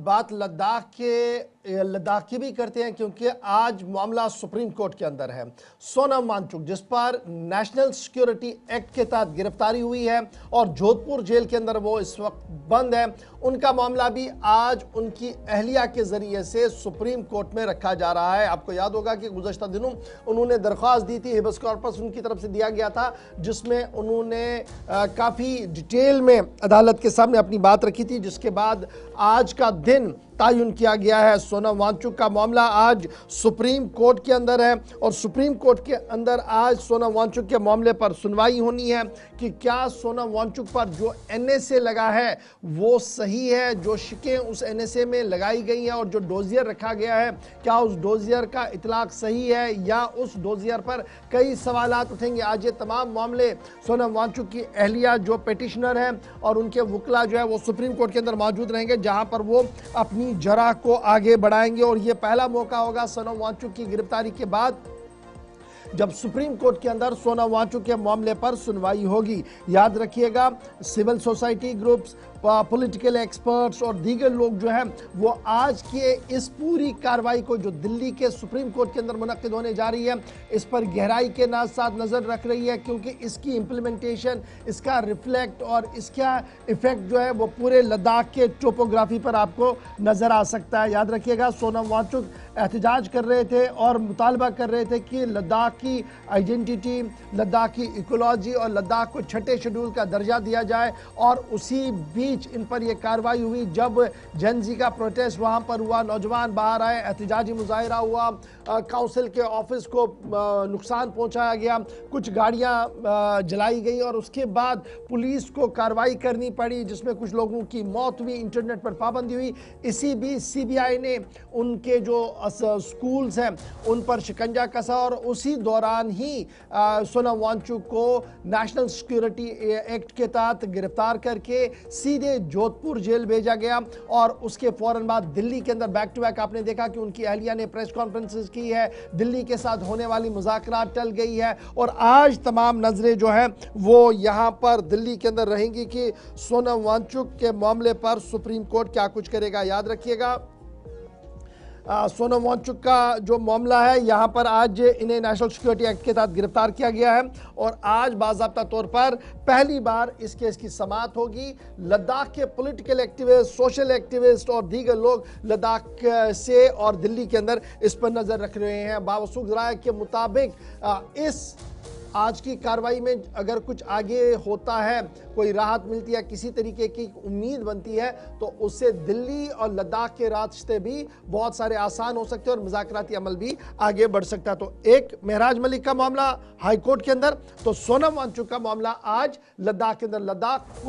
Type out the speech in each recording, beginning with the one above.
बात लद्दाख की भी करते हैं, क्योंकि आज मामला सुप्रीम कोर्ट के अंदर है। सोनम वांगचुक, जिस पर नेशनल सिक्योरिटी एक्ट के तहत गिरफ्तारी हुई है और जोधपुर जेल के अंदर वो इस वक्त बंद है, उनका मामला भी आज उनकी अहलिया के जरिए से सुप्रीम कोर्ट में रखा जा रहा है। आपको याद होगा कि गुज़श्ता दिनों उन्होंने दरख्वास्त दी थी, हेबस कॉर्पस उनकी तरफ से दिया गया था, जिसमें उन्होंने काफ़ी डिटेल में अदालत के सामने अपनी बात रखी थी, जिसके बाद आज का दिन तयन किया गया है। सोनम वांगचुक का मामला आज सुप्रीम कोर्ट के अंदर है और सुप्रीम कोर्ट के अंदर आज सोनम वांगचुक के मामले पर सुनवाई होनी है कि क्या सोनम वांगचुक पर जो एनएसए लगा है वो सही है, जो शिकें उस एनएसए में लगाई गई हैं और जो डोजियर रखा गया है क्या उस डोजियर का इतलाक सही है या उस डोजियर पर कई सवालात उठेंगे। आज ये तमाम मामले सोनम वांगचुक की अहलिया जो पिटिशनर है और उनके वकला जो है वो सुप्रीम कोर्ट के अंदर मौजूद रहेंगे, जहां पर वो अपनी जरा को आगे बढ़ाएंगे। और यह पहला मौका होगा सोनम वांगचुक की गिरफ्तारी के बाद जब सुप्रीम कोर्ट के अंदर सोनम वांगचुक के मामले पर सुनवाई होगी। याद रखिएगा, civil society groups, political experts और दीगर लोग जो हैं वो आज के इस पूरी कार्रवाई को जो दिल्ली के सुप्रीम कोर्ट के अंदर मुनक्किद होने जा रही है, इस पर गहराई के साथ नज़र रख रही है, क्योंकि इसकी इम्प्लीमेंटेशन, इसका रिफ्लेक्ट और इसका इफेक्ट जो है वो पूरे लद्दाख के टोपोग्राफी पर आपको नज़र आ सकता है। याद रखिएगा, सोनम वांगचुक एहतजाज कर रहे थे और मुतालबा कर रहे थे कि लद्दाख की आइडेंटिटी, लद्दाख की इकोलॉजी और लद्दाख को छठे शेड्यूल का दर्जा दिया जाए। और उसी बीच इन पर यह कार्रवाई हुई जब जनजी का प्रोटेस्ट वहां पर हुआ, नौजवान बाहर आए, एहतजाजी मुजाहिरा हुआ, काउंसिल के ऑफिस को नुकसान पहुंचाया गया, कुछ गाड़ियां जलाई गई और उसके बाद पुलिस को कार्रवाई करनी पड़ी, जिसमें कुछ लोगों की मौत हुई, इंटरनेट पर पाबंदी हुई। इसी बीच सीबीआई ने उनके जो स्कूल्स हैं उन पर शिकंजा कसा और उसी दौरान ही सोनम वांगचुक को नेशनल सिक्योरिटी एक्ट के तहत गिरफ्तार करके सीधे जोधपुर जेल भेजा गया। और उसके फौरन बाद दिल्ली के अंदर बैक टू बैक आपने देखा कि उनकी अहलिया ने प्रेस कॉन्फ्रेंसेस की है, दिल्ली के साथ होने वाली मुज़ाकरात टल गई है और आज तमाम नजरें जो हैं वो यहां पर दिल्ली के अंदर रहेंगी कि सोनम वांगचुक के मामले पर सुप्रीम कोर्ट क्या कुछ करेगा। याद रखिएगा, सोनम वांगचुक का जो मामला है यहाँ पर आज इन्हें नेशनल सिक्योरिटी एक्ट के तहत गिरफ्तार किया गया है और आज बाज़ाब्ता तौर पर पहली बार इस केस की समाअत होगी। लद्दाख के पॉलिटिकल एक्टिविस्ट, सोशल एक्टिविस्ट और दीगर लोग लद्दाख से और दिल्ली के अंदर इस पर नज़र रख रहे हैं। बावसूख राय के मुताबिक इस आज की कार्रवाई में अगर कुछ आगे होता है, कोई राहत मिलती है, किसी तरीके की उम्मीद बनती है, तो उससे दिल्ली और लद्दाख के रास्ते भी बहुत सारे आसान हो सकते हैं और मुज़ाकराती अमल भी आगे बढ़ सकता है। तो एक महराज मलिक का मामला हाई कोर्ट के अंदर, तो सोनम वांगचुक का मामला आज लद्दाख के अंदर। लद्दाख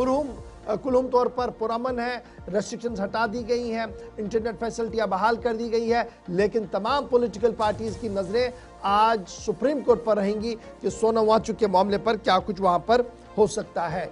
कुलहुम तौर पर पुरअमन है, रेस्ट्रिक्शंस हटा दी गई हैं, इंटरनेट फैसिलिटियां बहाल कर दी गई है, लेकिन तमाम पॉलिटिकल पार्टीज की नज़रें आज सुप्रीम कोर्ट पर रहेंगी कि सोनम वांगचुक के मामले पर क्या कुछ वहां पर हो सकता है।